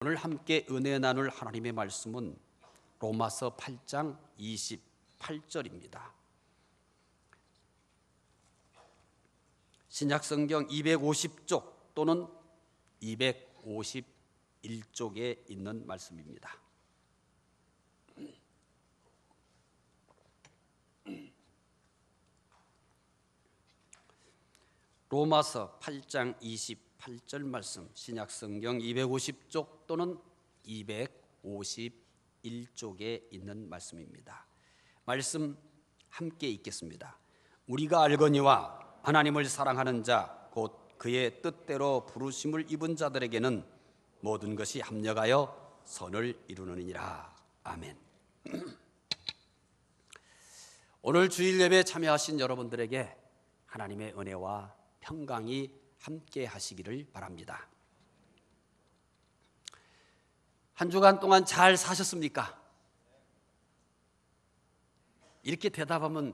오늘 함께 은혜 나눌 하나님의 말씀은 로마서 8장 28절입니다. 신약성경 250쪽 또는 251쪽에 있는 말씀입니다. 로마서 8장 28절 말씀, 신약성경 250쪽 또는 251쪽에 있는 말씀입니다. 말씀 함께 읽겠습니다. 우리가 알거니와 하나님을 사랑하는 자 곧 그의 뜻대로 부르심을 입은 자들에게는 모든 것이 합력하여 선을 이루느니라. 아멘. 오늘 주일 예배에 참여하신 여러분들에게 하나님의 은혜와 평강이 함께 하시기를 바랍니다. 한 주간 동안 잘 사셨습니까? 이렇게 대답하면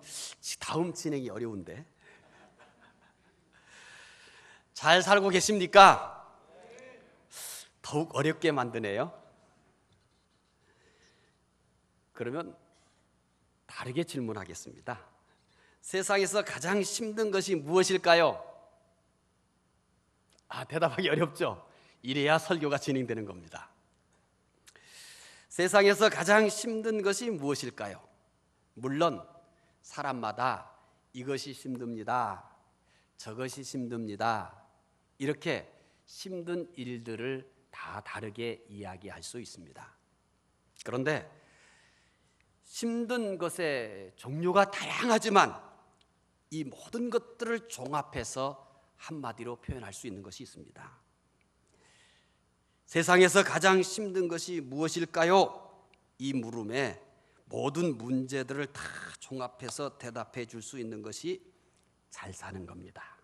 다음 진행이 어려운데. 잘 살고 계십니까? 더욱 어렵게 만드네요. 그러면 다르게 질문하겠습니다. 세상에서 가장 힘든 것이 무엇일까요? 대답하기 어렵죠? 이래야 설교가 진행되는 겁니다. 세상에서 가장 힘든 것이 무엇일까요? 물론 사람마다 이것이 힘듭니다, 저것이 힘듭니다, 이렇게 힘든 일들을 다 다르게 이야기할 수 있습니다. 그런데 힘든 것의 종류가 다양하지만 이 모든 것들을 종합해서 한마디로 표현할 수 있는 것이 있습니다. 세상에서 가장 힘든 것이 무엇일까요? 이 물음에 모든 문제들을 다 종합해서 대답해 줄 수 있는 것이 잘 사는 겁니다.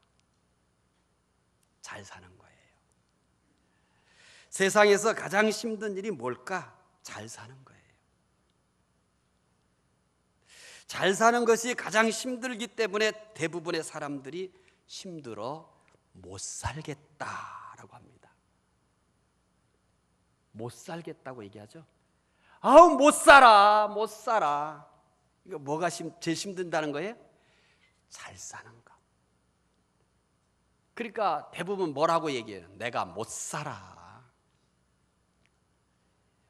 잘 사는 거예요. 세상에서 가장 힘든 일이 뭘까? 잘 사는 거예요. 잘 사는 것이 가장 힘들기 때문에 대부분의 사람들이 힘들어 못 살겠다라고 합니다. 못 살겠다고 얘기하죠. 못 살아. 이거 뭐가 제일 힘든다는 거예요? 잘 사는 것. 그러니까 대부분 뭐라고 얘기해요? 내가 못 살아.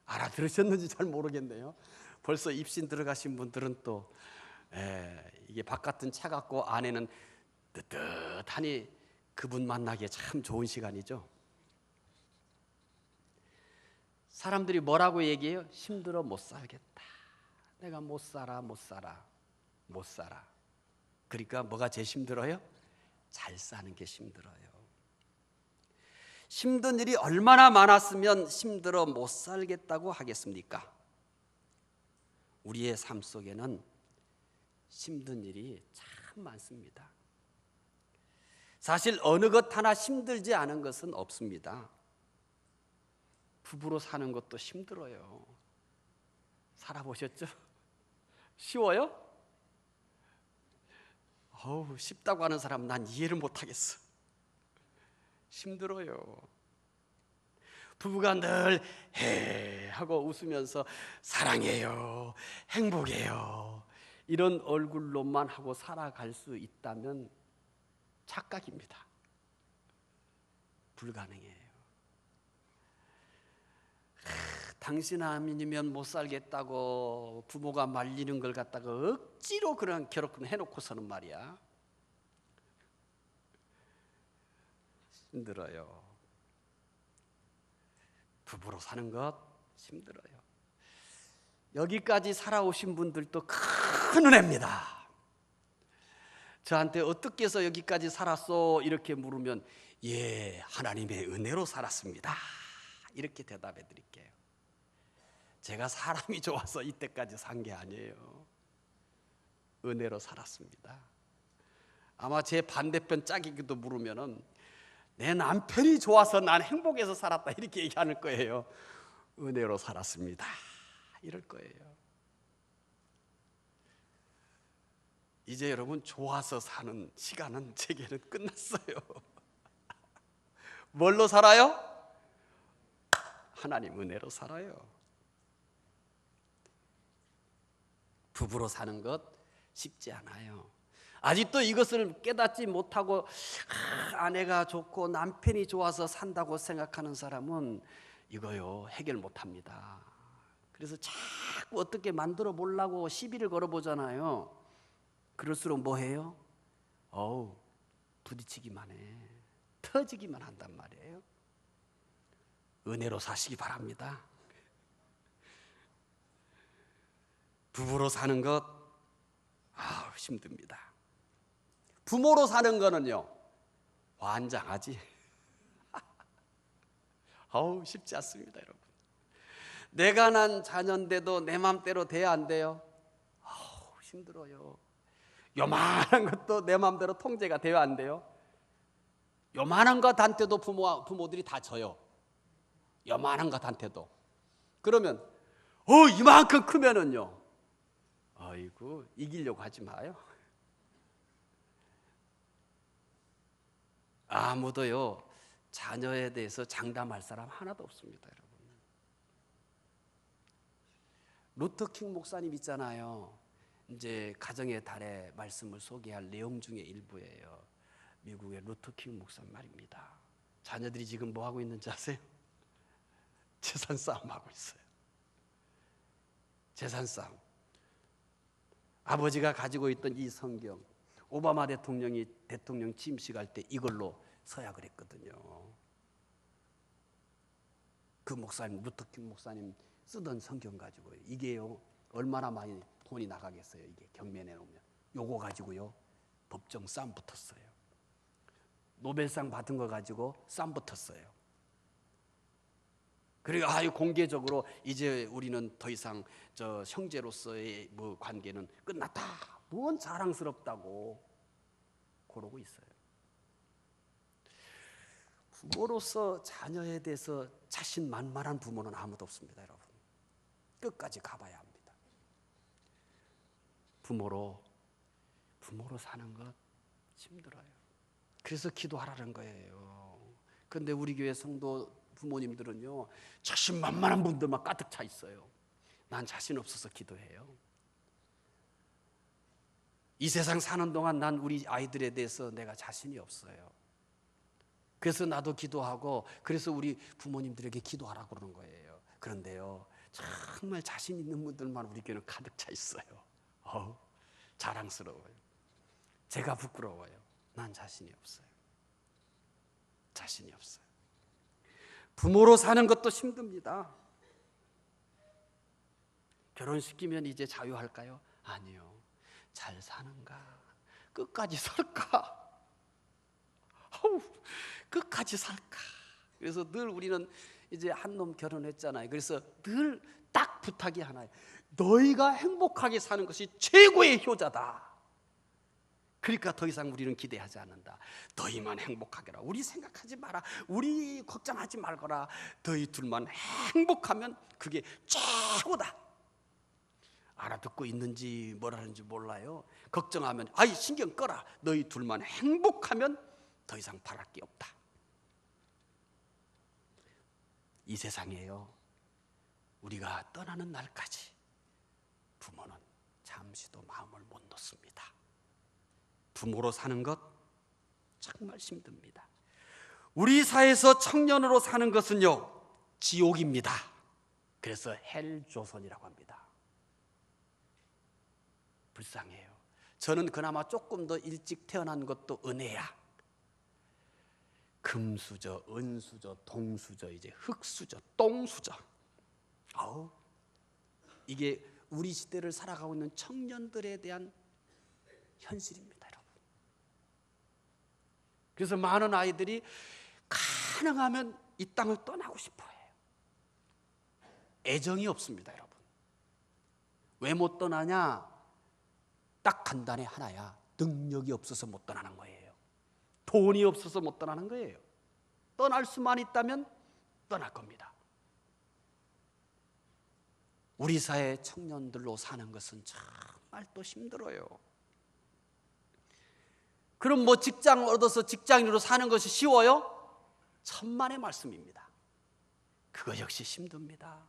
알아들으셨는지 잘 모르겠네요. 벌써 입신 들어가신 분들은 또 이게 바깥은 차갑고 안에는 뜨뜻하니 그분 만나기에 참 좋은 시간이죠. 사람들이 뭐라고 얘기해요? 힘들어 못 살겠다. 내가 못 살아. 그러니까 뭐가 제일 힘들어요? 잘 사는 게 힘들어요. 힘든 일이 얼마나 많았으면 힘들어 못 살겠다고 하겠습니까? 우리의 삶 속에는 힘든 일이 참 많습니다. 사실 어느 것 하나 힘들지 않은 것은 없습니다. 부부로 사는 것도 힘들어요. 살아보셨죠? 쉬워요? 쉽다고 하는 사람 난 이해를 못하겠어. 힘들어요. 부부가 늘 하고 웃으면서 사랑해요, 행복해요, 이런 얼굴로만 하고 살아갈 수 있다면 착각입니다. 불가능해요. 당신 아니면 못 살겠다고 부모가 말리는 걸 갖다가 억지로 그런 결혼 해놓고서는 말이야, 힘들어요. 부부로 사는 것 힘들어요. 여기까지 살아오신 분들도 큰 은혜입니다. 저한테 어떻게 해서 여기까지 살았어? 이렇게 물으면 하나님의 은혜로 살았습니다, 이렇게 대답해 드릴게요. 제가 사람이 좋아서 이때까지 산 게 아니에요. 은혜로 살았습니다. 아마 제 반대편 짝이기도 물으면은 내 남편이 좋아서 난 행복해서 살았다, 이렇게 얘기하는 거예요. 은혜로 살았습니다, 이럴 거예요. 이제 여러분, 좋아서 사는 시간은 제게는 끝났어요. 뭘로 살아요? 하나님 은혜로 살아요. 부부로 사는 것 쉽지 않아요. 아직도 이것을 깨닫지 못하고 아내가 좋고 남편이 좋아서 산다고 생각하는 사람은 이거요 해결 못합니다. 그래서 자꾸 어떻게 만들어 보려고 시비를 걸어보잖아요. 그럴수록 뭐 해요? 부딪히기만 해. 터지기만 한단 말이에요. 은혜로 사시기 바랍니다. 부부로 사는 것 힘듭니다. 부모로 사는 거는요 환장하지. 쉽지 않습니다, 여러분. 내가 난 자녀인데도 내 맘대로 돼야 안 돼요? 힘들어요. 요만한 것도 내 맘대로 통제가 돼야 안 돼요? 요만한 것한테도 부모들이 다 져요. 요만한 것한테도. 그러면 이만큼 크면은요 아이고 이기려고 하지 마요. 아무도요 자녀에 대해서 장담할 사람 하나도 없습니다, 여러분. 루터킹 목사님 있잖아요. 이제 가정의 달의 말씀을 소개할 내용 중에 일부예요. 미국의 루터킹 목사님 말입니다. 자녀들이 지금 뭐 하고 있는지 아세요? 재산 싸움 하고 있어요. 재산 싸움. 아버지가 가지고 있던 이 성경, 오바마 대통령이 대통령 취임식할 때 이걸로 서약을 했거든요. 그 목사님, 루터킹 목사님 쓰던 성경 가지고요. 이게요 얼마나 많이 돈이 나가겠어요. 이게 경매에 놓으면 요거 가지고요 법정 싸움 붙었어요. 노벨상 받은 거 가지고 싸움 붙었어요. 그리고 공개적으로 이제 우리는 더 이상 저 형제로서의 뭐 관계는 끝났다. 뭔 자랑스럽다고 그러고 있어요. 부모로서 자녀에 대해서 자신만만한 부모는 아무도 없습니다, 여러분. 끝까지 가봐야 합니다. 부모로 사는 것 힘들어요. 그래서 기도하라는 거예요. 그런데 우리 교회 성도 부모님들은요 자신만만한 분들만 가득 차 있어요. 난 자신 없어서 기도해요. 이 세상 사는 동안 난 우리 아이들에 대해서 내가 자신이 없어요. 그래서 나도 기도하고 그래서 우리 부모님들에게 기도하라고 그러는 거예요. 그런데요 정말 자신 있는 분들만 우리 교회는 가득 차 있어요. 자랑스러워요. 제가 부끄러워요. 난 자신이 없어요. 자신이 없어요. 부모로 사는 것도 힘듭니다. 결혼시키면 이제 자유할까요? 아니요. 잘 사는가? 끝까지 살까? 끝까지 살까? 그래서 늘 우리는 이제 한 놈 결혼했잖아요. 그래서 늘 딱 부탁이 하나예요. 너희가 행복하게 사는 것이 최고의 효자다. 그러니까 더 이상 우리는 기대하지 않는다. 너희만 행복하게라. 우리 생각하지 마라. 우리 걱정하지 말거라. 너희 둘만 행복하면 그게 최고다. 알아듣고 있는지 뭐라는지 몰라요. 걱정하면 신경 꺼라. 너희 둘만 행복하면 더 이상 바랄 게 없다. 이 세상에요 우리가 떠나는 날까지 부모는 잠시도 마음을 못 놓습니다. 부모로 사는 것 정말 힘듭니다. 우리 사회에서 청년으로 사는 것은요 지옥입니다. 그래서 헬조선이라고 합니다. 불쌍해요. 저는 그나마 조금 더 일찍 태어난 것도 은혜야. 금수저, 은수저, 동수저, 이제 흙수저, 똥수저. 이게 우리 시대를 살아가고 있는 청년들에 대한 현실입니다, 여러분. 그래서 많은 아이들이 가능하면 이 땅을 떠나고 싶어 해요. 애정이 없습니다, 여러분. 왜 못 떠나냐? 딱 간단히 하나야. 능력이 없어서 못 떠나는 거예요. 돈이 없어서 못 떠나는 거예요. 떠날 수만 있다면 떠날 겁니다. 우리 사회 청년들로 사는 것은 정말 또 힘들어요. 그럼 뭐 직장을 얻어서 직장인으로 사는 것이 쉬워요? 천만의 말씀입니다. 그거 역시 힘듭니다.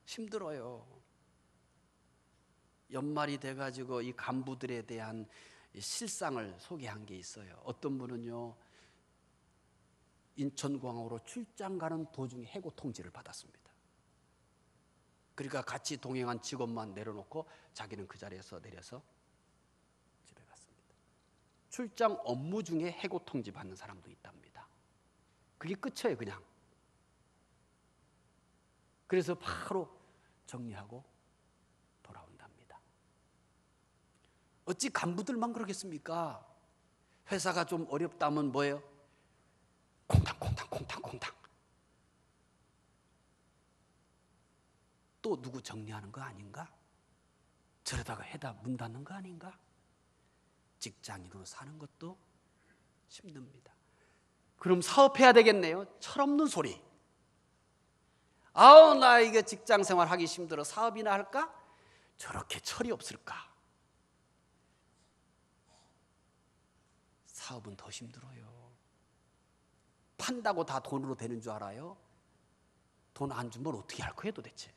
힘들어요. 연말이 돼가지고 이 간부들에 대한 실상을 소개한 게 있어요. 어떤 분은요, 인천공항으로 출장 가는 도중에 해고 통지를 받았습니다. 그러니까 같이 동행한 직원만 내려놓고 자기는 그 자리에서 내려서 집에 갔습니다. 출장 업무 중에 해고 통지 받는 사람도 있답니다. 그게 끝이에요, 그냥. 그래서 바로 정리하고 돌아온답니다. 어찌 간부들만 그러겠습니까? 회사가 좀 어렵다면 뭐예요? 콩탕. 또 누구 정리하는 거 아닌가? 저러다가 해다 문 닫는 거 아닌가? 직장인으로 사는 것도 힘듭니다. 그럼 사업해야 되겠네요. 철없는 소리. 아우, 나 이게 직장 생활 하기 힘들어 사업이나 할까? 저렇게 철이 없을까? 사업은 더 힘들어요. 판다고 다 돈으로 되는 줄 알아요? 돈 안 주면 어떻게 할 거예요 도대체?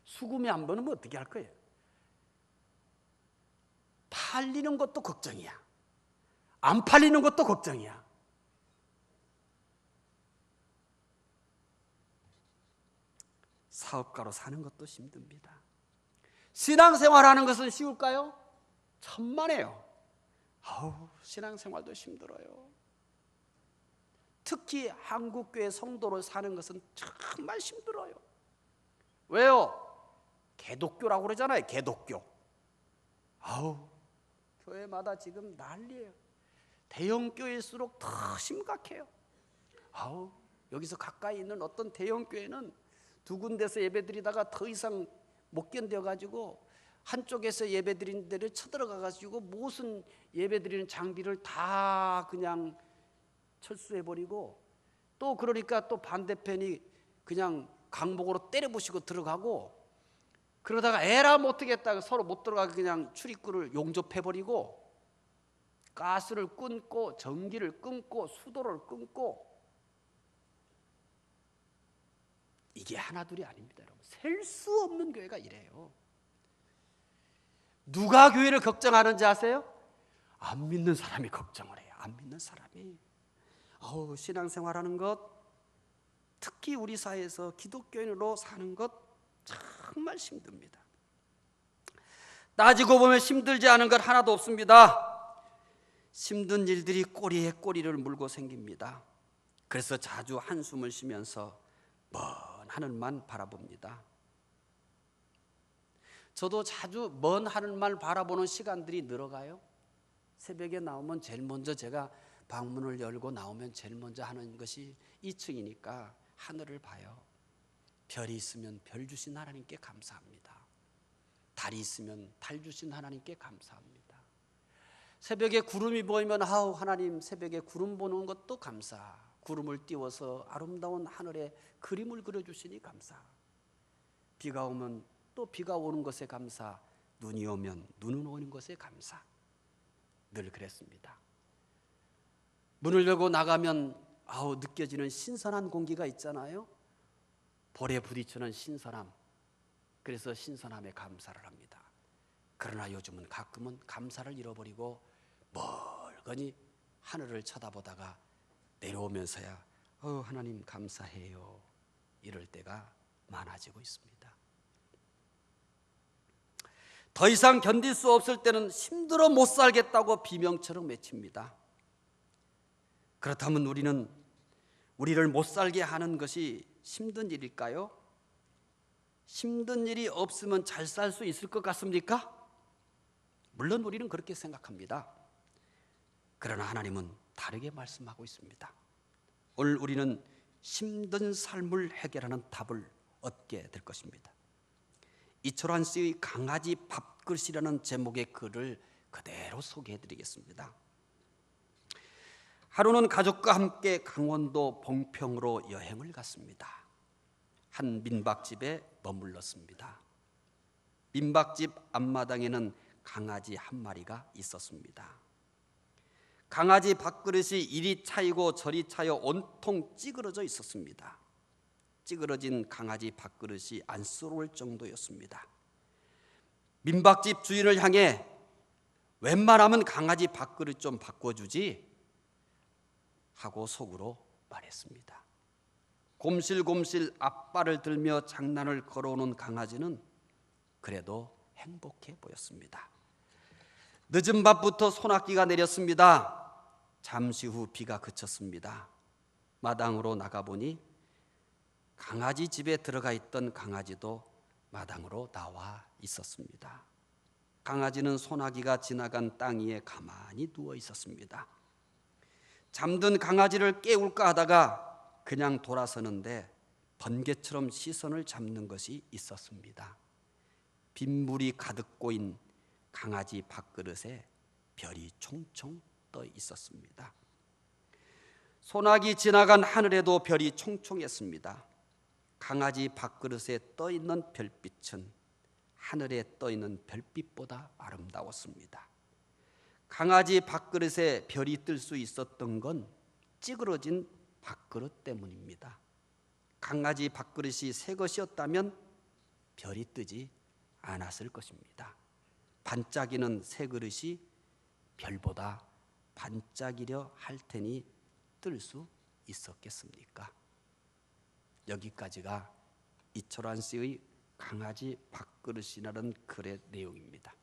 수금이 안 버는 뭐 어떻게 할 거예요? 팔리는 것도 걱정이야. 안 팔리는 것도 걱정이야. 사업가로 사는 것도 힘듭니다. 신앙생활하는 것은 쉬울까요? 천만에요. 아우, 신앙생활도 힘들어요. 특히 한국교회 성도로 사는 것은 정말 힘들어요. 왜요? 개독교라고 그러잖아요. 개독교. 아우, 교회마다 지금 난리예요. 대형교회일수록 더 심각해요. 아우, 여기서 가까이 있는 어떤 대형교회는 두 군데서 예배드리다가 더 이상 못 견뎌가지고 한쪽에서 예배드리는 데를 쳐들어가가지고 무슨 예배드리는 장비를 다 그냥 철수해버리고, 또 그러니까 또 반대편이 그냥 강목으로 때려부시고 들어가고, 그러다가 에라 못하겠다 서로 못 들어가게 그냥 출입구를 용접해버리고, 가스를 끊고 전기를 끊고 수도를 끊고. 이게 하나둘이 아닙니다, 여러분. 셀 수 없는 교회가 이래요. 누가 교회를 걱정하는지 아세요? 안 믿는 사람이 걱정을 해요. 안 믿는 사람이. 신앙생활하는 것, 특히 우리 사회에서 기독교인으로 사는 것 정말 힘듭니다. 따지고 보면 힘들지 않은 것 하나도 없습니다. 힘든 일들이 꼬리에 꼬리를 물고 생깁니다. 그래서 자주 한숨을 쉬면서 먼 하늘만 바라봅니다. 저도 자주 먼 하늘만 바라보는 시간들이 늘어가요. 새벽에 나오면 제일 먼저 제가 방문을 열고 나오면 제일 먼저 하는 것이 2층이니까 하늘을 봐요. 별이 있으면 별 주신 하나님께 감사합니다. 달이 있으면 달 주신 하나님께 감사합니다. 새벽에 구름이 보이면 아우, 하나님 새벽에 구름 보는 것도 감사. 구름을 띄워서 아름다운 하늘에 그림을 그려주시니 감사. 비가 오면 또 비가 오는 것에 감사. 눈이 오면 눈은 오는 것에 감사. 늘 그랬습니다. 문을 열고 나가면 느껴지는 신선한 공기가 있잖아요. 볼에 부딪히는 신선함. 그래서 신선함에 감사를 합니다. 그러나 요즘은 가끔은 감사를 잃어버리고 멀거니 하늘을 쳐다보다가 내려오면서야 하나님 감사해요, 이럴 때가 많아지고 있습니다. 더 이상 견딜 수 없을 때는 힘들어 못 살겠다고 비명처럼 외칩니다. 그렇다면 우리를 못 살게 하는 것이 힘든 일일까요? 힘든 일이 없으면 잘 살 수 있을 것 같습니까? 물론 우리는 그렇게 생각합니다. 그러나 하나님은 다르게 말씀하고 있습니다. 오늘 우리는 힘든 삶을 해결하는 답을 얻게 될 것입니다. 이철환 씨의 강아지 밥그릇이라는 제목의 글을 그대로 소개해드리겠습니다. 하루는 가족과 함께 강원도 봉평으로 여행을 갔습니다. 한 민박집에 머물렀습니다. 민박집 앞마당에는 강아지 한 마리가 있었습니다. 강아지 밥그릇이 이리 차이고 저리 차여 온통 찌그러져 있었습니다. 찌그러진 강아지 밥그릇이 안쓰러울 정도였습니다. 민박집 주인을 향해 웬만하면 강아지 밥그릇 좀 바꿔주지 하고 속으로 말했습니다. 곰실곰실 앞발을 들며 장난을 걸어오는 강아지는 그래도 행복해 보였습니다. 늦은 밤부터 소낙비가 내렸습니다. 잠시 후 비가 그쳤습니다. 마당으로 나가보니 강아지 집에 들어가 있던 강아지도 마당으로 나와 있었습니다. 강아지는 소나기가 지나간 땅 위에 가만히 누워 있었습니다. 잠든 강아지를 깨울까 하다가 그냥 돌아서는데 번개처럼 시선을 잡는 것이 있었습니다. 빗물이 가득 고인 강아지 밥그릇에 별이 총총 떠 있었습니다. 소나기 지나간 하늘에도 별이 총총했습니다. 강아지 밥그릇에 떠 있는 별빛은 하늘에 떠 있는 별빛보다 아름다웠습니다. 강아지 밥그릇에 별이 뜰 수 있었던 건 찌그러진 밥그릇 때문입니다. 강아지 밥그릇이 새 것이었다면 별이 뜨지 않았을 것입니다. 반짝이는 새 그릇이 별보다 반짝이려 할 테니 뜰 수 있었겠습니까? 여기까지가 이철환 씨의 강아지 밥그릇이라는 글의 내용입니다.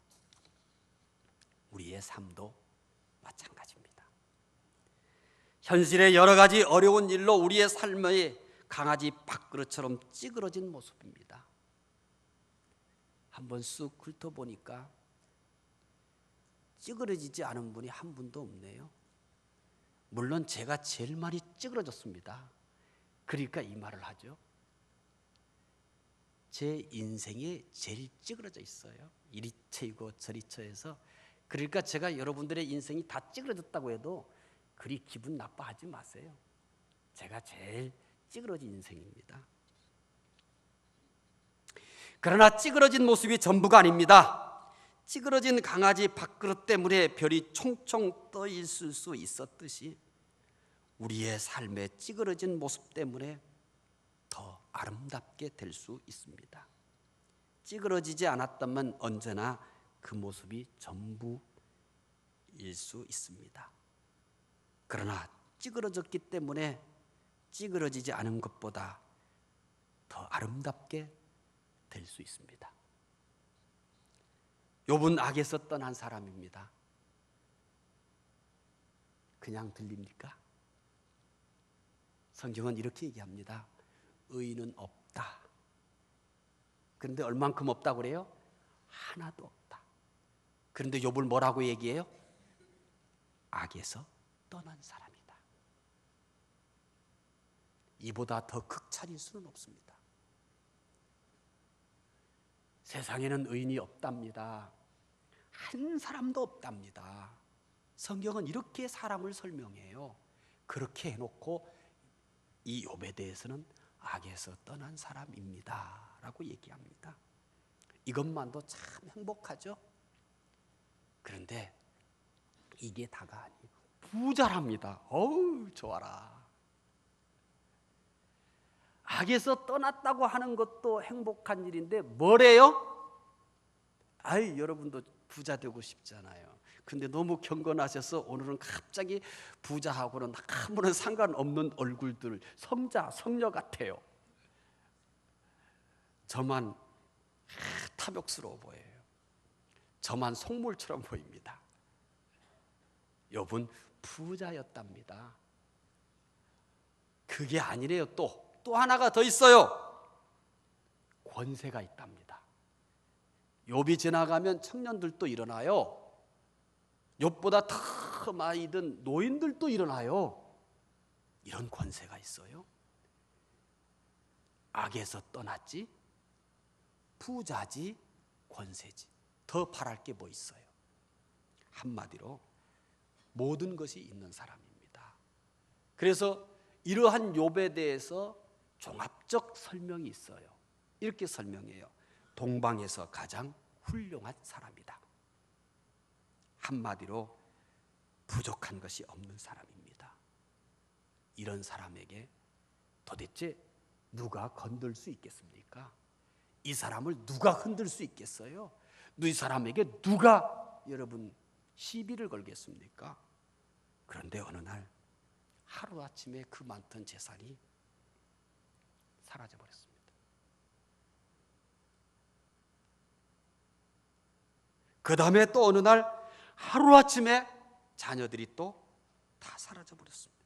우리의 삶도 마찬가지입니다. 현실의 여러 가지 어려운 일로 우리의 삶의 강아지 밥그릇처럼 찌그러진 모습입니다. 한번 쑥 훑어보니까 찌그러지지 않은 분이 한 분도 없네요. 물론 제가 제일 많이 찌그러졌습니다. 그러니까 이 말을 하죠. 제 인생에 제일 찌그러져 있어요. 이리 쳐이고 저리 쳐해서. 그러니까 제가 여러분들의 인생이 다 찌그러졌다고 해도 그리 기분 나빠하지 마세요. 제가 제일 찌그러진 인생입니다. 그러나 찌그러진 모습이 전부가 아닙니다. 찌그러진 강아지 밥그릇 때문에 별이 총총 떠 있을 수 있었듯이 우리의 삶의 찌그러진 모습 때문에 더 아름답게 될 수 있습니다. 찌그러지지 않았다면 언제나 그 모습이 전부일 수 있습니다. 그러나 찌그러졌기 때문에 찌그러지지 않은 것보다 더 아름답게 될 수 있습니다. 욥은 악에서 떠난 사람입니다. 그냥 들립니까? 성경은 이렇게 얘기합니다. 의인은 없다. 그런데 얼만큼 없다고 그래요? 하나도 없다. 그런데 욥을 뭐라고 얘기해요? 악에서 떠난 사람이다. 이보다 더 극찬일 수는 없습니다. 세상에는 의인이 없답니다. 한 사람도 없답니다. 성경은 이렇게 사람을 설명해요. 그렇게 해놓고 이 욥에 대해서는 악에서 떠난 사람입니다 라고 얘기합니다. 이것만도 참 행복하죠. 그런데 이게 다가 아니에요. 부자랍니다. 어우 좋아라. 악에서 떠났다고 하는 것도 행복한 일인데 뭐래요? 아이 여러분도 부자 되고 싶잖아요. 근데 너무 경건하셔서 오늘은 갑자기 부자하고는 아무런 상관없는 얼굴들, 성자, 성녀 같아요. 저만 탐욕스러워 보여요. 저만 속물처럼 보입니다. 욥은 부자였답니다. 그게 아니래요. 또 하나가 더 있어요. 권세가 있답니다. 욥이 지나가면 청년들도 일어나요. 욥보다 더 많이 든 노인들도 일어나요. 이런 권세가 있어요. 악에서 떠났지, 부자지, 권세지. 더 바랄 게 뭐 있어요? 한마디로 모든 것이 있는 사람입니다. 그래서 이러한 욥에 대해서 종합적 설명이 있어요. 이렇게 설명해요. 동방에서 가장 훌륭한 사람이다. 한마디로 부족한 것이 없는 사람입니다. 이런 사람에게 도대체 누가 건들 수 있겠습니까? 이 사람을 누가 흔들 수 있겠어요? 이 사람에게 누가 여러분 시비를 걸겠습니까? 그런데 어느 날 하루아침에 그 많던 재산이 사라져버렸습니다. 그 다음에 또 어느 날 하루아침에 자녀들이 또 다 사라져버렸습니다.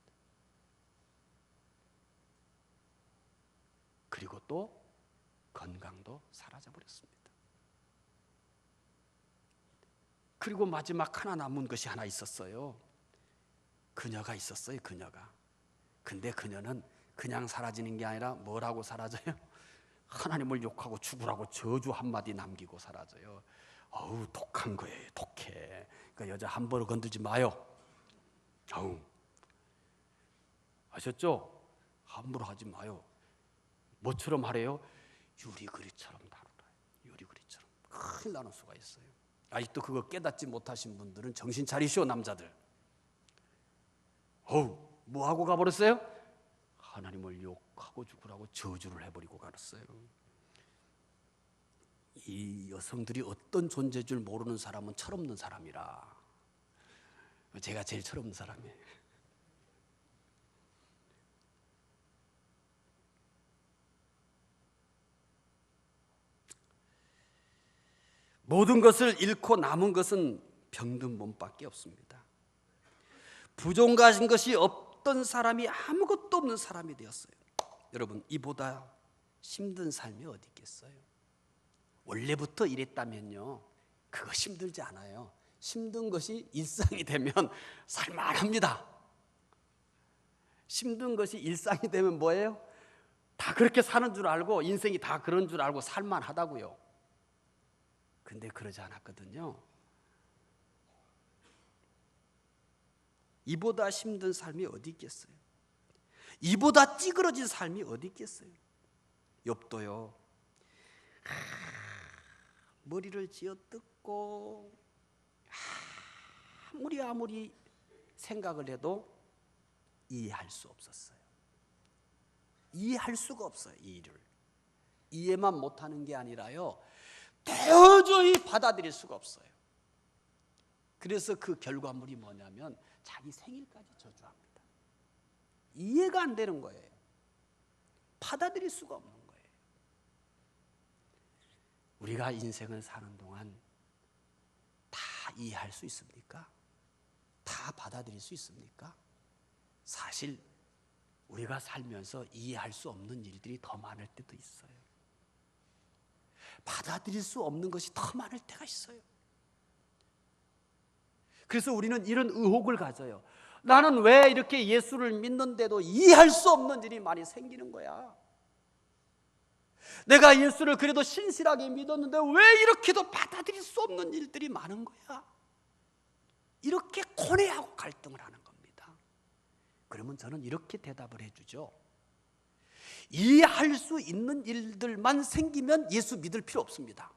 그리고 또 건강도 사라져버렸습니다. 그리고 마지막 하나 남은 것이 하나 있었어요. 그녀가 있었어요. 그녀가. 근데 그녀는 그냥 사라지는 게 아니라 뭐라고 사라져요? 하나님을 욕하고 죽으라고 저주 한마디 남기고 사라져요. 어우, 독한 거예요. 독해. 그러니까 여자 함부로 건들지 마요. 어우, 아셨죠? 함부로 하지 마요. 뭐처럼 하래요? 유리그릇처럼 다루라. 유리그릇처럼. 큰일 나는 수가 있어요. 아직도 그거 깨닫지 못하신 분들은 정신 차리시오, 남자들. 어우, 뭐 하고 가버렸어요? 하나님을 욕하고 죽으라고 저주를 해버리고 가렸어요. 이 여성들이 어떤 존재인 줄 모르는 사람은 철없는 사람이라. 제가 제일 철없는 사람이에요. 모든 것을 잃고 남은 것은 병든 몸밖에 없습니다. 부족한 것이 없던 사람이 아무것도 없는 사람이 되었어요. 여러분, 이보다 힘든 삶이 어디 있겠어요? 원래부터 이랬다면요, 그거 힘들지 않아요. 힘든 것이 일상이 되면 살만합니다. 힘든 것이 일상이 되면 뭐예요? 다 그렇게 사는 줄 알고, 인생이 다 그런 줄 알고 살만하다고요. 근데 그러지 않았거든요. 이보다 힘든 삶이 어디 있겠어요? 이보다 찌그러진 삶이 어디 있겠어요? 욥도요, 머리를 쥐어뜯고 아무리 생각을 해도 이해할 수 없었어요. 이해할 수가 없어요. 이 일을 이해만 못하는 게 아니라요, 도저히 받아들일 수가 없어요. 그래서 그 결과물이 뭐냐면 자기 생일까지 저주합니다. 이해가 안 되는 거예요. 받아들일 수가 없는 거예요. 우리가 인생을 사는 동안 다 이해할 수 있습니까? 다 받아들일 수 있습니까? 사실 우리가 살면서 이해할 수 없는 일들이 더 많을 때도 있어요. 받아들일 수 없는 것이 더 많을 때가 있어요. 그래서 우리는 이런 의혹을 가져요. 나는 왜 이렇게 예수를 믿는데도 이해할 수 없는 일이 많이 생기는 거야? 내가 예수를 그래도 신실하게 믿었는데 왜 이렇게도 받아들일 수 없는 일들이 많은 거야? 이렇게 고뇌하고 갈등을 하는 겁니다. 그러면 저는 이렇게 대답을 해주죠. 이해할 수 있는 일들만 생기면 예수 믿을 필요 없습니다.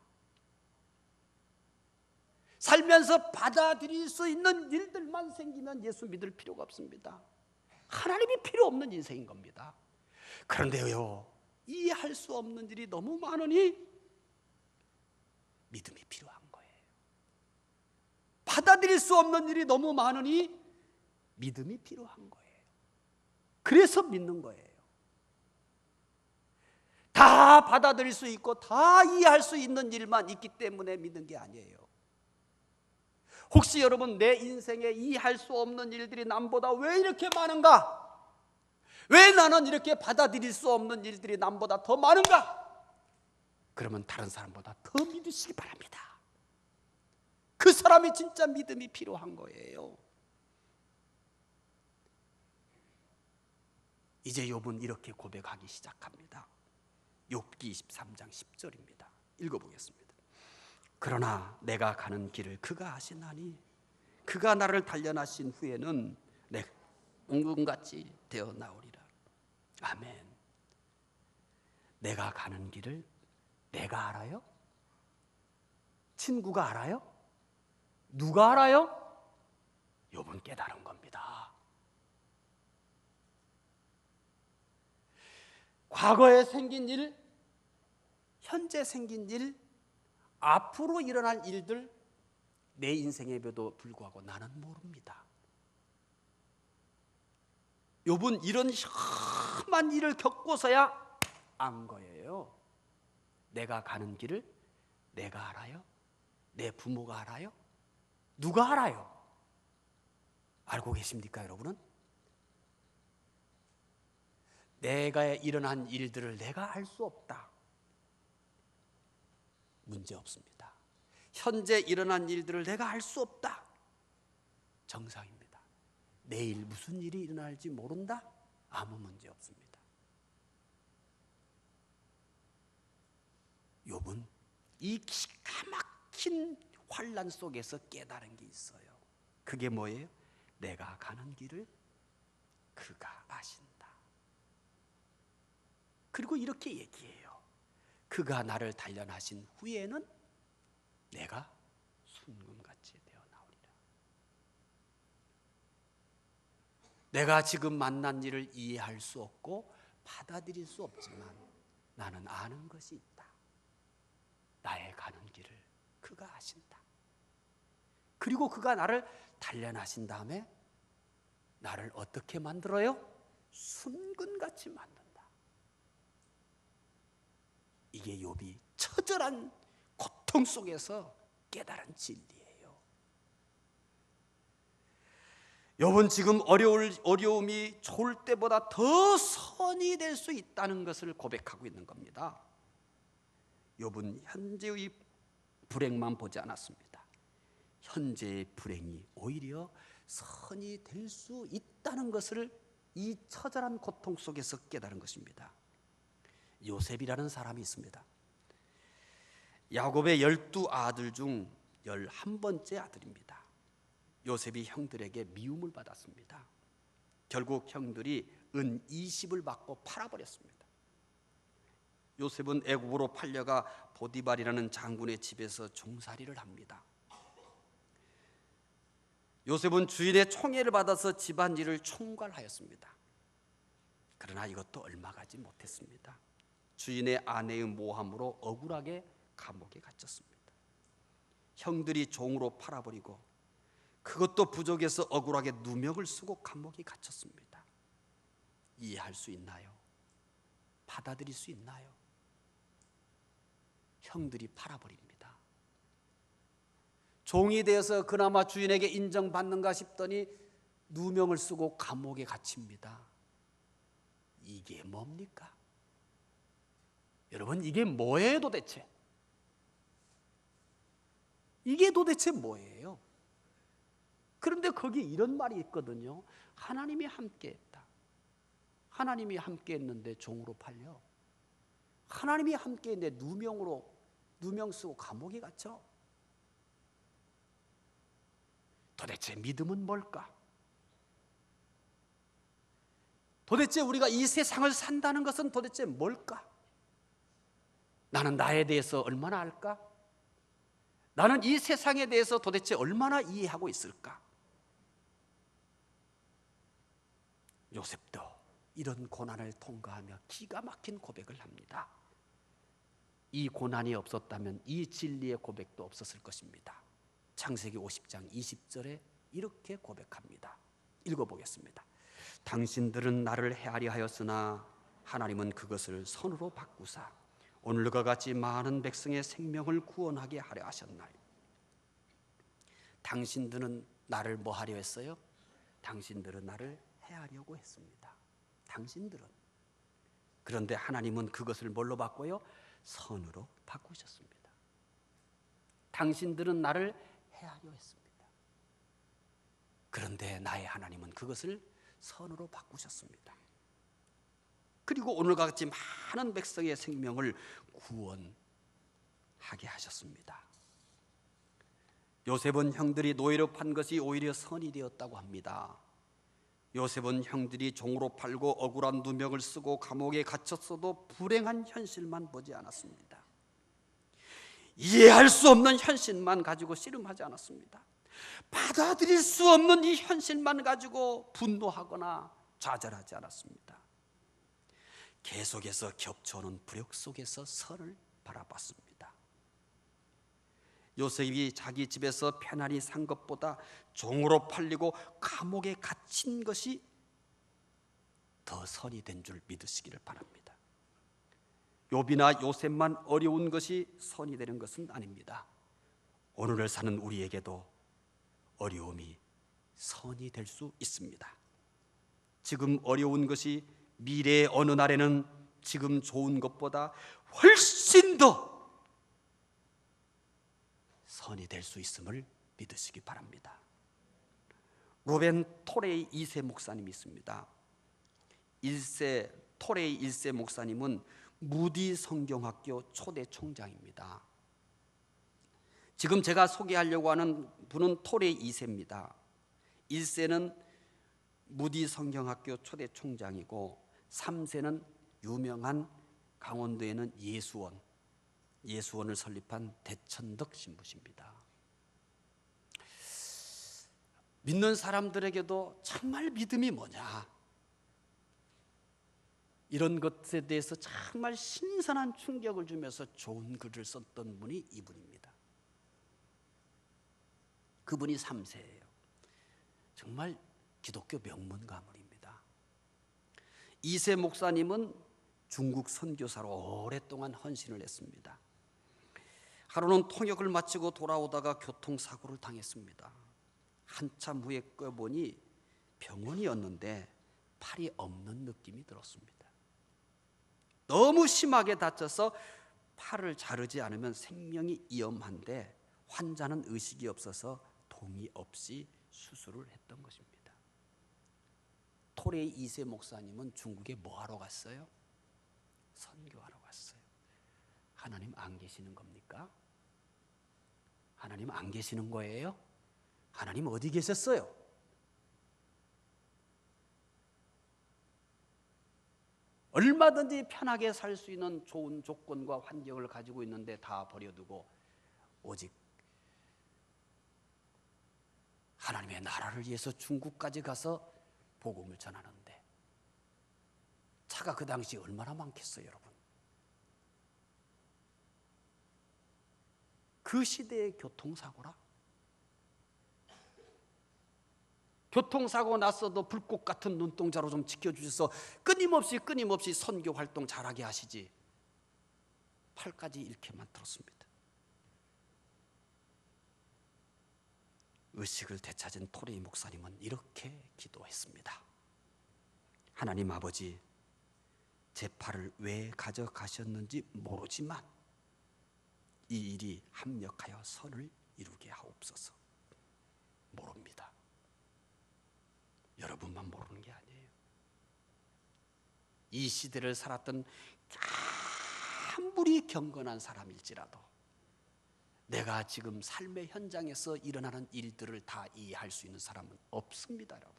살면서 받아들일 수 있는 일들만 생기면 예수 믿을 필요가 없습니다. 하나님이 필요 없는 인생인 겁니다. 그런데요, 이해할 수 없는 일이 너무 많으니 믿음이 필요한 거예요. 받아들일 수 없는 일이 너무 많으니 믿음이 필요한 거예요. 그래서 믿는 거예요. 다 받아들일 수 있고 다 이해할 수 있는 일만 있기 때문에 믿는 게 아니에요. 혹시 여러분, 내 인생에 이해할 수 없는 일들이 남보다 왜 이렇게 많은가? 왜 나는 이렇게 받아들일 수 없는 일들이 남보다 더 많은가? 그러면 다른 사람보다 더 믿으시기 바랍니다. 그 사람이 진짜 믿음이 필요한 거예요. 이제 욥은 이렇게 고백하기 시작합니다. 욥기 23장 10절입니다. 읽어보겠습니다. 그러나 내가 가는 길을 그가 아시나니 그가 나를 단련하신 후에는 내 웅금같이 되어 나오리라. 아멘. 내가 가는 길을 내가 알아요? 친구가 알아요? 누가 알아요? 욥은 깨달은 겁니다. 과거에 생긴 일, 현재 생긴 일, 앞으로 일어날 일들, 내 인생에도 불구하고 나는 모릅니다. 욥은 이런 험한 일을 겪고서야 안 거예요. 내가 가는 길을 내가 알아요? 내 부모가 알아요? 누가 알아요? 알고 계십니까, 여러분은? 내가 일어난 일들을 내가 알 수 없다. 문제 없습니다. 현재 일어난 일들을 내가 알 수 없다. 정상입니다. 내일 무슨 일이 일어날지 모른다? 아무 문제 없습니다. 욥은 이 기가 막힌 환난 속에서 깨달은 게 있어요. 그게 뭐예요? 내가 가는 길을 그가 아신다. 그리고 이렇게 얘기해요. 그가 나를 단련하신 후에는 내가 순금같이 되어 나오리라. 내가 지금 만난 일을 이해할 수 없고 받아들일 수 없지만 나는 아는 것이 있다. 나의 가는 길을 그가 아신다. 그리고 그가 나를 단련하신 다음에 나를 어떻게 만들어요? 순금같이 만든다. 이게 욥이 처절한 고통 속에서 깨달은 진리예요. 욥은 지금 어려움이 좋을 때보다 더 선이 될 수 있다는 것을 고백하고 있는 겁니다. 욥은 현재의 불행만 보지 않았습니다. 현재의 불행이 오히려 선이 될 수 있다는 것을 이 처절한 고통 속에서 깨달은 것입니다. 요셉이라는 사람이 있습니다. 야곱의 12아들 중 11번째 아들입니다. 요셉이 형들에게 미움을 받았습니다. 결국 형들이 은 20을 받고 팔아버렸습니다. 요셉은 애굽으로 팔려가 보디발이라는 장군의 집에서 종살이를 합니다. 요셉은 주인의 총애를 받아서 집안일을 총괄하였습니다. 그러나 이것도 얼마 가지 못했습니다. 주인의 아내의 모함으로 억울하게 감옥에 갇혔습니다. 형들이 종으로 팔아버리고 그것도 부족해서 억울하게 누명을 쓰고 감옥에 갇혔습니다. 이해할 수 있나요? 받아들일 수 있나요? 형들이 팔아버립니다. 종이 되어서 그나마 주인에게 인정받는가 싶더니 누명을 쓰고 감옥에 갇힙니다. 이게 뭡니까? 여러분, 이게 뭐예요 도대체? 이게 도대체 뭐예요? 그런데 거기 이런 말이 있거든요. 하나님이 함께했다. 하나님이 함께했는데 종으로 팔려. 하나님이 함께했는데 누명 쓰고 감옥에 갇혀. 도대체 믿음은 뭘까? 도대체 우리가 이 세상을 산다는 것은 도대체 뭘까? 나는 나에 대해서 얼마나 알까? 나는 이 세상에 대해서 도대체 얼마나 이해하고 있을까? 요셉도 이런 고난을 통과하며 기가 막힌 고백을 합니다. 이 고난이 없었다면 이 진리의 고백도 없었을 것입니다. 창세기 50장 20절에 이렇게 고백합니다. 읽어보겠습니다. 당신들은 나를 해하려 하였으나 하나님은 그것을 선으로 바꾸사 오늘과 같이 많은 백성의 생명을 구원하게 하려 하셨나요? 당신들은 나를 뭐 하려 했어요? 당신들은 나를 해하려고 했습니다. 당신들은. 그런데 하나님은 그것을 뭘로 바꿔요? 선으로 바꾸셨습니다. 당신들은 나를 해하려 했습니다. 그런데 나의 하나님은 그것을 선으로 바꾸셨습니다. 그리고 오늘과 같이 많은 백성의 생명을 구원하게 하셨습니다. 요셉은 형들이 노예로 판 것이 오히려 선이 되었다고 합니다. 요셉은 형들이 종으로 팔고 억울한 누명을 쓰고 감옥에 갇혔어도 불행한 현실만 보지 않았습니다. 이해할 수 없는 현실만 가지고 씨름하지 않았습니다. 받아들일 수 없는 이 현실만 가지고 분노하거나 좌절하지 않았습니다. 계속해서 겹쳐오는 불역 속에서 선을 바라봤습니다. 요셉이 자기 집에서 편안히 산 것보다 종으로 팔리고 감옥에 갇힌 것이 더 선이 된 줄 믿으시기를 바랍니다. 욥이나 요셉만 어려운 것이 선이 되는 것은 아닙니다. 오늘을 사는 우리에게도 어려움이 선이 될 수 있습니다. 지금 어려운 것이 미래의 어느 날에는 지금 좋은 것보다 훨씬 더 선이 될 수 있음을 믿으시기 바랍니다. 로벤 토레이 2세 목사님이 있습니다. 토레이 1세 목사님은 무디 성경학교 초대 총장입니다. 지금 제가 소개하려고 하는 분은 토레이 2세입니다. 1세는 무디 성경학교 초대 총장이고 3세는 유명한 강원도에는 예수원을 설립한 대천덕 신부십니다. 믿는 사람들에게도 정말 믿음이 뭐냐, 이런 것에 대해서 정말 신선한 충격을 주면서 좋은 글을 썼던 분이 이분입니다. 그분이 3세예요. 정말 기독교 명문 가문입니다. 2세 목사님은 중국 선교사로 오랫동안 헌신을 했습니다. 하루는 통역을 마치고 돌아오다가 교통사고를 당했습니다. 한참 후에 껴보니 병원이었는데 팔이 없는 느낌이 들었습니다. 너무 심하게 다쳐서 팔을 자르지 않으면 생명이 위험한데 환자는 의식이 없어서 동의 없이 수술을 했던 것입니다. 토레이 2세 목사님은 중국에 뭐하러 갔어요? 선교하러 갔어요. 하나님 안 계시는 겁니까? 하나님 안 계시는 거예요? 하나님 어디 계셨어요? 얼마든지 편하게 살 수 있는 좋은 조건과 환경을 가지고 있는데 다 버려두고 오직 하나님의 나라를 위해서 중국까지 가서 복음을 전하는데 차가 그 당시 얼마나 많겠어요, 여러분? 그 시대의 교통사고라? 교통사고 났어도 불꽃 같은 눈동자로 좀 지켜주셔서 끊임없이 선교 활동 잘하게 하시지, 팔까지 잃게 만들었습니다. 의식을 되찾은 토레이 목사님은 이렇게 기도했습니다. 하나님 아버지, 제 팔을 왜 가져가셨는지 모르지만 이 일이 합력하여 선을 이루게 하옵소서. 모릅니다. 여러분만 모르는 게 아니에요. 이 시대를 살았던 아무리 경건한 사람일지라도 내가 지금 삶의 현장에서 일어나는 일들을 다 이해할 수 있는 사람은 없습니다, 여러분.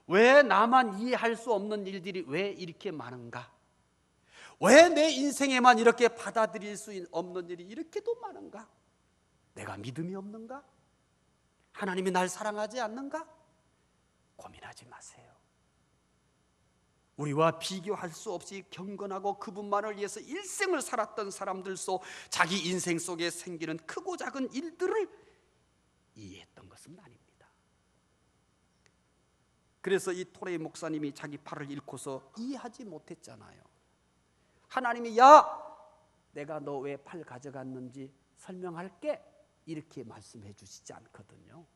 왜 나만 이해할 수 없는 일들이 왜 이렇게 많은가? 왜 내 인생에만 이렇게 받아들일 수 없는 일이 이렇게도 많은가? 내가 믿음이 없는가? 하나님이 날 사랑하지 않는가? 고민하지 마세요. 우리와 비교할 수 없이 경건하고 그분만을 위해서 일생을 살았던 사람들 속 자기 인생 속에 생기는 크고 작은 일들을 이해했던 것은 아닙니다. 그래서 이 토레이 목사님이 자기 팔을 잃고서 이해하지 못했잖아요. 하나님이 내가 너 왜 팔 가져갔는지 설명할게, 이렇게 말씀해 주시지 않거든요.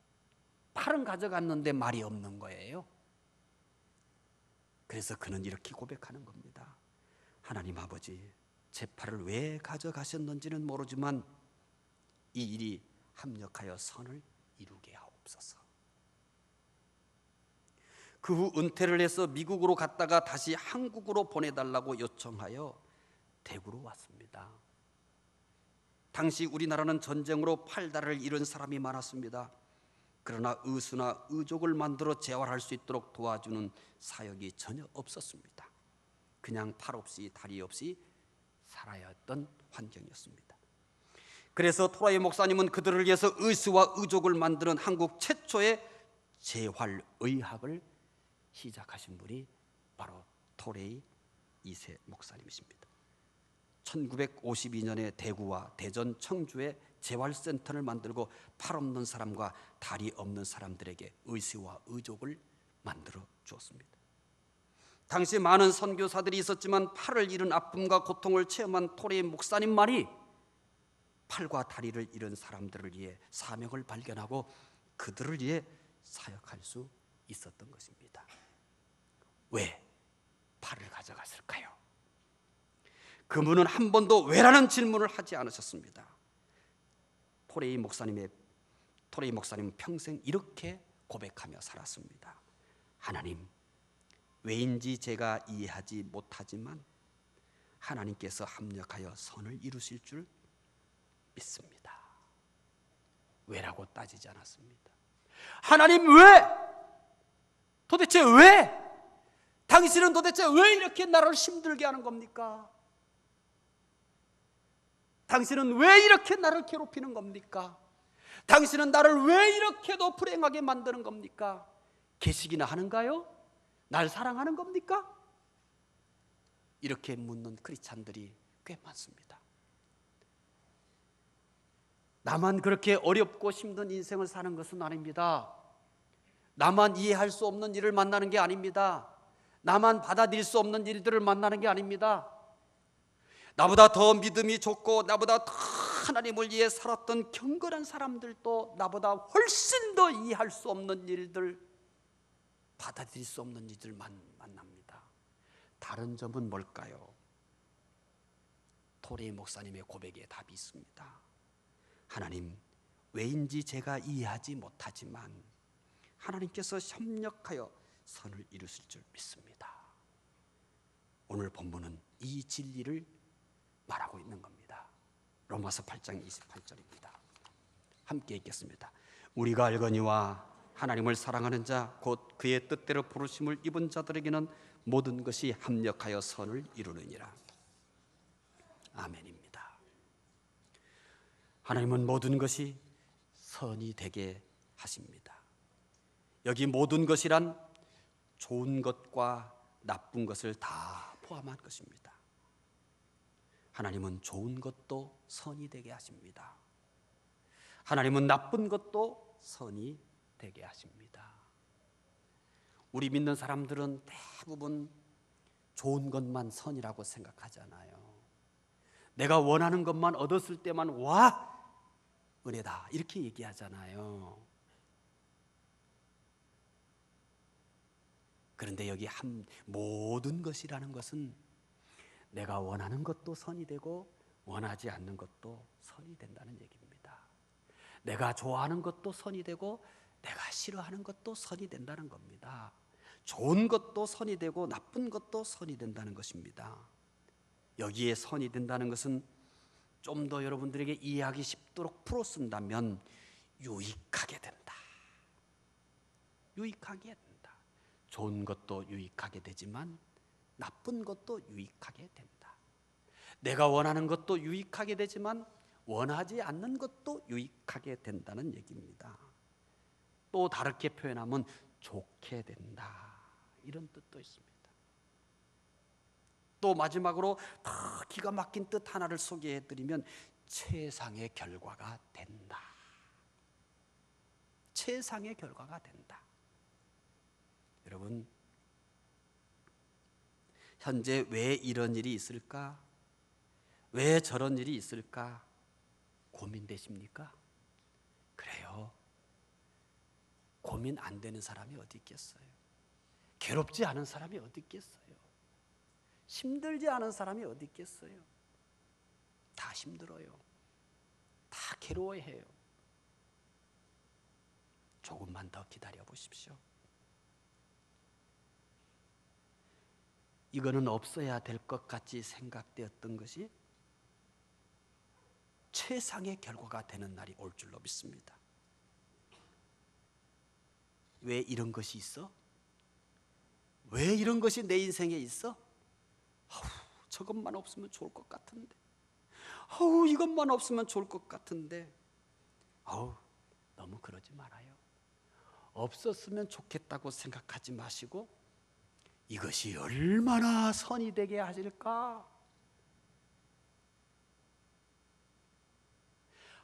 팔은 가져갔는데 말이 없는 거예요. 그래서 그는 이렇게 고백하는 겁니다. 하나님 아버지, 제 팔을 왜 가져가셨는지는 모르지만 이 일이 합력하여 선을 이루게 하옵소서. 그 후 은퇴를 해서 미국으로 갔다가 다시 한국으로 보내달라고 요청하여 대구로 왔습니다. 당시 우리나라는 전쟁으로 팔다리를 잃은 사람이 많았습니다. 그러나 의수나 의족을 만들어 재활할 수 있도록 도와주는 사역이 전혀 없었습니다. 그냥 팔 없이 다리 없이 살아야 했던 환경이었습니다. 그래서 토라이 목사님은 그들을 위해서 의수와 의족을 만드는 한국 최초의 재활의학을 시작하신 분이 바로 토레이 2세 목사님이십니다. 1952년에 대구와 대전, 청주에 재활센터를 만들고 팔 없는 사람과 다리 없는 사람들에게 의수와 의족을 만들어 주었습니다. 당시 많은 선교사들이 있었지만 팔을 잃은 아픔과 고통을 체험한 토레이 목사님만이 팔과 다리를 잃은 사람들을 위해 사명을 발견하고 그들을 위해 사역할 수 있었던 것입니다. 왜 팔을 가져갔을까요? 그분은 한 번도 왜라는 질문을 하지 않으셨습니다. 토레이 목사님은 평생 이렇게 고백하며 살았습니다. 하나님, 왜인지 제가 이해하지 못하지만 하나님께서 합력하여 선을 이루실 줄 믿습니다. 왜라고 따지지 않았습니다. 하나님 왜? 도대체 왜? 당신은 도대체 왜 이렇게 나를 힘들게 하는 겁니까? 당신은 왜 이렇게 나를 괴롭히는 겁니까? 당신은 나를 왜 이렇게도 불행하게 만드는 겁니까? 계시기나 하는가요? 날 사랑하는 겁니까? 이렇게 묻는 크리스찬들이 꽤 많습니다. 나만 그렇게 어렵고 힘든 인생을 사는 것은 아닙니다. 나만 이해할 수 없는 일을 만나는 게 아닙니다. 나만 받아들일 수 없는 일들을 만나는 게 아닙니다. 나보다 더 믿음이 좋고 나보다 더 하나님을 위해 살았던 경건한 사람들도 나보다 훨씬 더 이해할 수 없는 일들, 받아들일 수 없는 일들만 만납니다. 다른 점은 뭘까요? 토레이 목사님의 고백에 답이 있습니다. 하나님, 왜인지 제가 이해하지 못하지만 하나님께서 협력하여 선을 이루실 줄 믿습니다. 오늘 본문은 이 진리를 말하고 있는 겁니다. 로마서 8장 28절입니다. 함께 읽겠습니다. 우리가 알거니와 하나님을 사랑하는 자 곧 그의 뜻대로 부르심을 입은 자들에게는 모든 것이 합력하여 선을 이루느니라. 아멘입니다. 하나님은 모든 것이 선이 되게 하십니다. 여기 모든 것이란 좋은 것과 나쁜 것을 다 포함한 것입니다. 하나님은 좋은 것도 선이 되게 하십니다. 하나님은 나쁜 것도 선이 되게 하십니다. 우리 믿는 사람들은 대부분 좋은 것만 선이라고 생각하잖아요. 내가 원하는 것만 얻었을 때만 와, 은혜다 이렇게 얘기하잖아요. 그런데 여기 모든 것이라는 것은 내가 원하는 것도 선이 되고 원하지 않는 것도 선이 된다는 얘기입니다. 내가 좋아하는 것도 선이 되고 내가 싫어하는 것도 선이 된다는 겁니다. 좋은 것도 선이 되고 나쁜 것도 선이 된다는 것입니다. 여기에 선이 된다는 것은 좀 더 여러분들에게 이해하기 쉽도록 풀어 쓴다면 유익하게 된다. 유익하게 된다. 좋은 것도 유익하게 되지만 나쁜 것도 유익하게 된다. 내가 원하는 것도 유익하게 되지만 원하지 않는 것도 유익하게 된다는 얘기입니다. 또 다르게 표현하면 좋게 된다. 이런 뜻도 있습니다. 또 마지막으로 더 기가 막힌 뜻 하나를 소개해드리면 최상의 결과가 된다. 최상의 결과가 된다. 여러분, 현재 왜 이런 일이 있을까? 왜 저런 일이 있을까? 고민되십니까? 그래요. 고민 안 되는 사람이 어디 있겠어요? 괴롭지 않은 사람이 어디 있겠어요? 힘들지 않은 사람이 어디 있겠어요? 다 힘들어요. 다 괴로워해요. 조금만 더 기다려 보십시오. 이거는 없어야 될 것 같이 생각되었던 것이 최상의 결과가 되는 날이 올 줄로 믿습니다. 왜 이런 것이 있어? 왜 이런 것이 내 인생에 있어? 저것만 없으면 좋을 것 같은데. 이것만 없으면 좋을 것 같은데, 너무 그러지 말아요. 없었으면 좋겠다고 생각하지 마시고, 이것이 얼마나 선이 되게 하실까?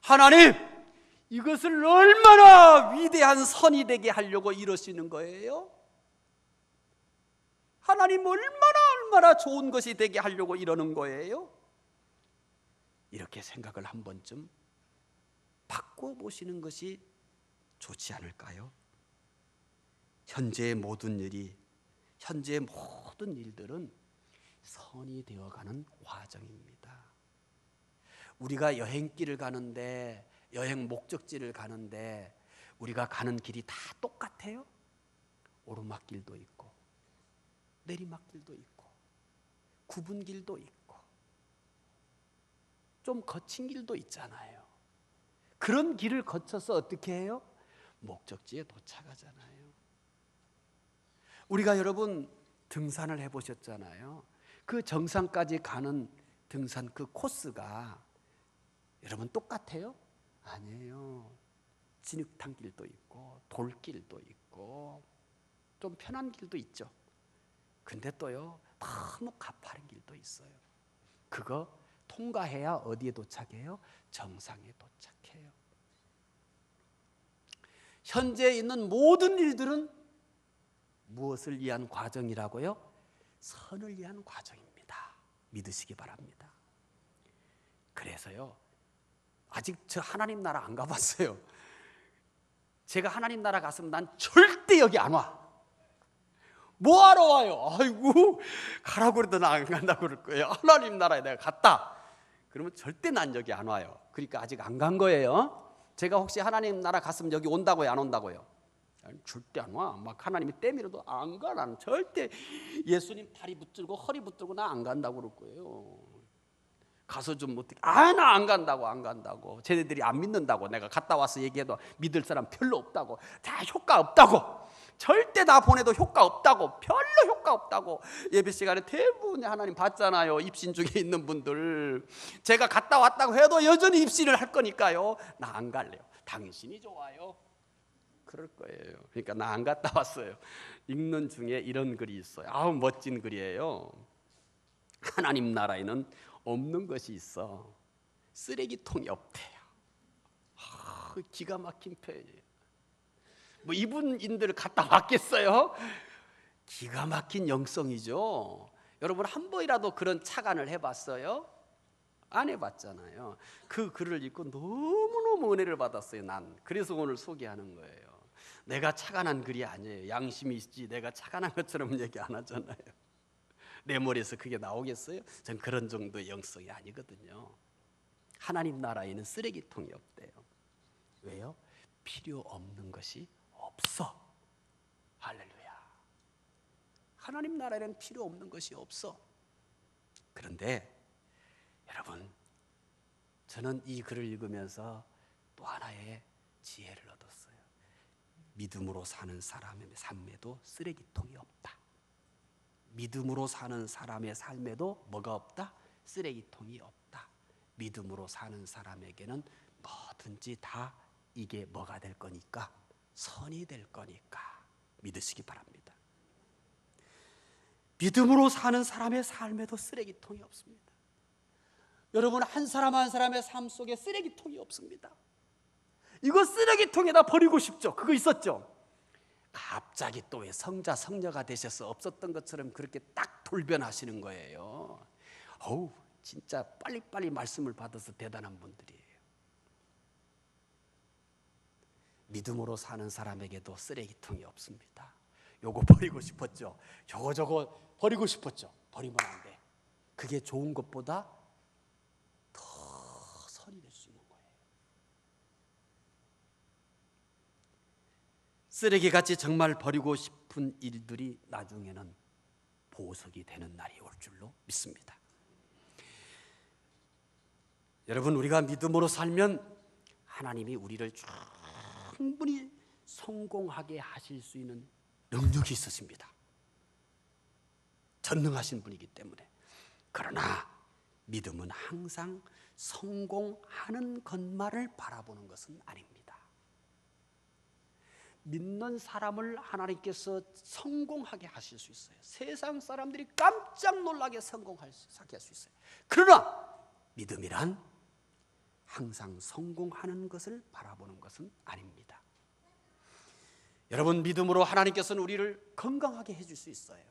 하나님, 이것을 얼마나 위대한 선이 되게 하려고 이러시는 거예요? 하나님 얼마나 좋은 것이 되게 하려고 이러는 거예요? 이렇게 생각을 한 번쯤 바꿔보시는 것이 좋지 않을까요? 현재의 모든 일들은 선이 되어가는 과정입니다. 우리가 여행길을 가는데, 여행 목적지를 가는데 우리가 가는 길이 다 똑같아요? 오르막길도 있고 내리막길도 있고 구분길도 있고 좀 거친 길도 있잖아요. 그런 길을 거쳐서 어떻게 해요? 목적지에 도착하잖아요. 우리가 여러분 등산을 해보셨잖아요. 그 정상까지 가는 등산 그 코스가 여러분 똑같아요? 아니에요. 진흙탕 길도 있고 돌길도 있고 좀 편한 길도 있죠. 근데 또요, 너무 가파른 길도 있어요. 그거 통과해야 어디에 도착해요? 정상에 도착해요. 현재 있는 모든 일들은 무엇을 위한 과정이라고요? 선을 위한 과정입니다. 믿으시기 바랍니다. 그래서요, 아직 저 하나님 나라 안 가봤어요. 제가 하나님 나라 갔으면 난 절대 여기 안 와. 뭐하러 와요? 아이고, 가라고 그러더니 안 간다고 그럴 거예요. 하나님 나라에 내가 갔다 그러면 절대 난 여기 안 와요. 그러니까 아직 안 간 거예요. 제가 혹시 하나님 나라 갔으면 여기 온다고요, 안 온다고요? 절대 안 와. 막 하나님이 때밀어도 안 가. 나는 절대 예수님 다리 붙들고 허리 붙들고 나 안 간다고 그럴 거예요. 가서 좀 어떻게, 나 안 간다고. 쟤네들이 안 믿는다고. 내가 갔다 와서 얘기해도 믿을 사람 별로 없다고. 다 효과 없다고. 절대 다 보내도 효과 없다고. 별로 효과 없다고. 예배 시간에 대부분 하나님 봤잖아요. 입신 중에 있는 분들. 제가 갔다 왔다고 해도 여전히 입신을 할 거니까요. 나 안 갈래요. 당신이 좋아요. 그럴 거예요. 그러니까 나 안 갔다 왔어요. 읽는 중에 이런 글이 있어요. 멋진 글이에요. 하나님 나라에는 없는 것이 있어. 쓰레기통이 없대요. 기가 막힌 표현이에요. 뭐 이분인들 갔다 왔겠어요? 기가 막힌 영성이죠. 여러분 한 번이라도 그런 착안을 해봤어요? 안 해봤잖아요. 그 글을 읽고 너무너무 은혜를 받았어요. 난 그래서 오늘 소개하는 거예요. 내가 착안한 글이 아니에요. 양심이 있지 내가 착안한 것처럼 얘기 안 하잖아요. 내 머리에서 그게 나오겠어요? 전 그런 정도의 영성이 아니거든요. 하나님 나라에는 쓰레기통이 없대요. 왜요? 필요 없는 것이 없어. 할렐루야. 하나님 나라에는 필요 없는 것이 없어. 그런데 여러분, 저는 이 글을 읽으면서 또 하나의 지혜를 얻었어요. 믿음으로 사는 사람의 삶에도 쓰레기통이 없다. 믿음으로 사는 사람의 삶에도 뭐가 없다? 쓰레기통이 없다. 믿음으로 사는 사람에게는 뭐든지 다 이게 뭐가 될 거니까? 선이 될 거니까 믿으시기 바랍니다. 믿음으로 사는 사람의 삶에도 쓰레기통이 없습니다. 여러분 한 사람 한 사람의 삶 속에 쓰레기통이 없습니다. 이거 쓰레기통에다 버리고 싶죠? 그거 있었죠? 갑자기 또 왜 성자 성녀가 되셔서 없었던 것처럼 그렇게 딱 돌변하시는 거예요. 진짜 빨리빨리 말씀을 받아서 대단한 분들이에요. 믿음으로 사는 사람에게도 쓰레기통이 없습니다. 요거 버리고 싶었죠? 저거 버리고 싶었죠? 버리면 안 돼. 그게 좋은 것보다 더 선이 될 수 있는 거예요. 쓰레기같이 정말 버리고 싶은 일들이 나중에는 보석이 되는 날이 올 줄로 믿습니다. 여러분 우리가 믿음으로 살면 하나님이 우리를 충분히 성공하게 하실 수 있는 능력이 있으십니다. 전능하신 분이기 때문에. 그러나 믿음은 항상 성공하는 것만을 바라보는 것은 아닙니다. 믿는 사람을 하나님께서 성공하게 하실 수 있어요. 세상 사람들이 깜짝 놀라게 성공하게 할 수 있어요. 그러나 믿음이란 항상 성공하는 것을 바라보는 것은 아닙니다. 여러분, 믿음으로 하나님께서는 우리를 건강하게 해줄 수 있어요.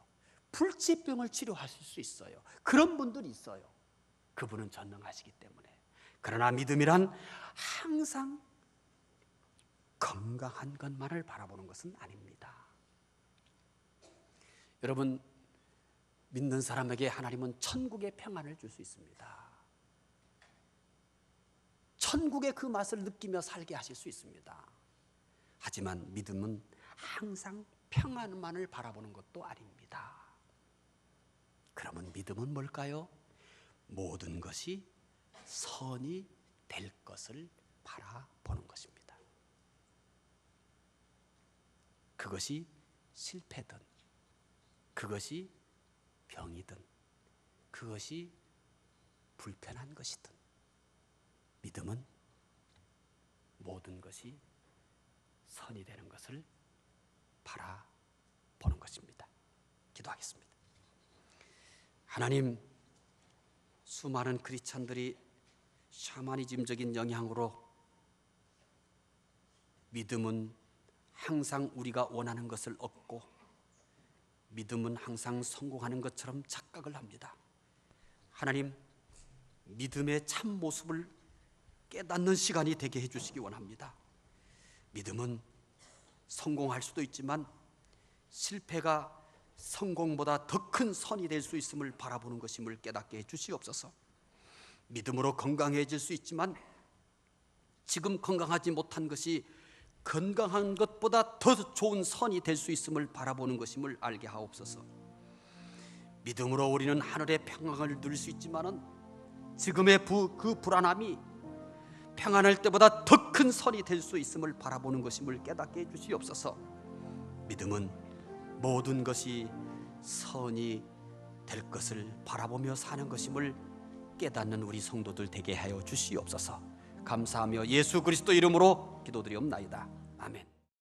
불치병을 치료하실 수 있어요. 그런 분들이 있어요. 그분은 전능하시기 때문에. 그러나 믿음이란 항상 건강한 것만을 바라보는 것은 아닙니다. 여러분, 믿는 사람에게 하나님은 천국의 평안을 줄 수 있습니다. 천국의 그 맛을 느끼며 살게 하실 수 있습니다. 하지만 믿음은 항상 평안만을 바라보는 것도 아닙니다. 그러면 믿음은 뭘까요? 모든 것이 선이 될 것을 바라보는 것입니다. 그것이 실패든, 그것이 병이든, 그것이 불편한 것이든, 믿음은 모든 것이 선이 되는 것을 바라보는 것입니다. 기도하겠습니다. 하나님, 수많은 크리스찬들이 샤머니즘적인 영향으로 믿음은 항상 우리가 원하는 것을 얻고 믿음은 항상 성공하는 것처럼 착각을 합니다. 하나님, 믿음의 참 모습을 깨닫는 시간이 되게 해주시기 원합니다. 믿음은 성공할 수도 있지만 실패가 성공보다 더 큰 선이 될 수 있음을 바라보는 것임을 깨닫게 해주시옵소서. 믿음으로 건강해질 수 있지만 지금 건강하지 못한 것이 건강한 것보다 더 좋은 선이 될 수 있음을 바라보는 것임을 알게 하옵소서. 믿음으로 우리는 하늘의 평안을 누릴 수 있지만은 지금의 그 불안함이 평안할 때보다 더 큰 선이 될 수 있음을 바라보는 것임을 깨닫게 해주시옵소서. 믿음은 모든 것이 선이 될 것을 바라보며 사는 것임을 깨닫는 우리 성도들 되게 하여 주시옵소서. 감사하며 예수 그리스도 이름으로 기도드리옵나이다. 아멘.